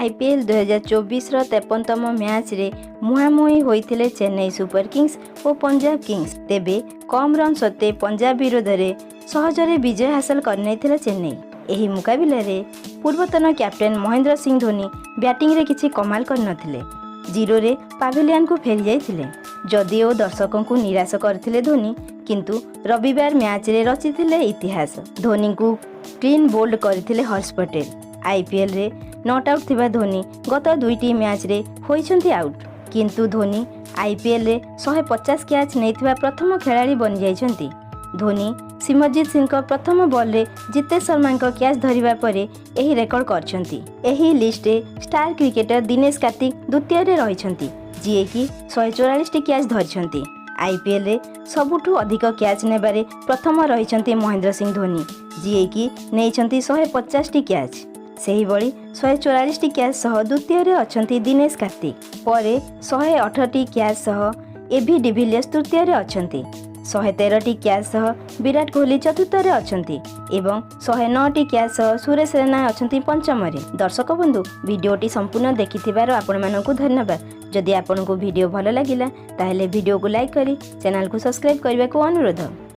IPL 2024 53तम match रे मुहांमुही होइथिले Chennai super Kings और Punjab Kings. तेबे कम रन सत्ते पंजाब विरोध में सहजरे विजय हासिल करने चेन्नई। एही मुकाबिला रे पूर्वतन कैप्टेन महेंद्र सिंह धोनी बैटिंग रे किछि कमाल करनथिले। जीरो रे पाविलियन को फेरी जाइथिले। जदिओ दर्शकों को निराश करथिले धोनी, किंतु रविवार मैच रे रचिथिले इतिहास। धोनी को क्लीन बोल्ड करथिले हर्ष पटेल। आईपीएल रे नॉट आउट थिबा धोनी गत दुईटी मैच रे होइछन्ति आउट, किंतु धोनी आईपीएल रे 150 कैच नैथिबा प्रथम खेलाड़ी बनि जाइछन्ति। धोनी सिमरजीत सिंह को प्रथम बॉल रे जितेश शर्मा को कैच धरिबा परे एही रेकर्ड करछन्ति। एही लिस्ट रे स्टार क्रिकेटर दिनेश कार्तिक द्वितीय रे रहिछन्ति, जिए कि 144 टी कैच धरिछन्ति। आईपीएल रे सबुठु अधिक कैच नेबारे प्रथम रहिछन्ति महेंद्र सिंह धोनी, जिए कि नेइछन्ति 150 टी कैच। सेही बळी 144 टी कैच सह द्वितीय रे अछन्ति दिनेश कार्तिक। परे 108 टी कैच सह एबी डिविलियर्स तृतीय रे अछन्ति। 113 टी कैच सह विराट कोहली चतुर्थ रे अछन्ति एवं 109 टी कैच सह सुरेश रैना अछन्ति पंचम रे। दर्शक बंधु, वीडियोटी संपूर्ण देखिथिबार आपण मानकु धन्यवाद। जदि आपनको वीडियो भल लागिला ताहेले वीडियो को लाइक करी चैनल को सब्सक्राइब करबा को अनुरोध।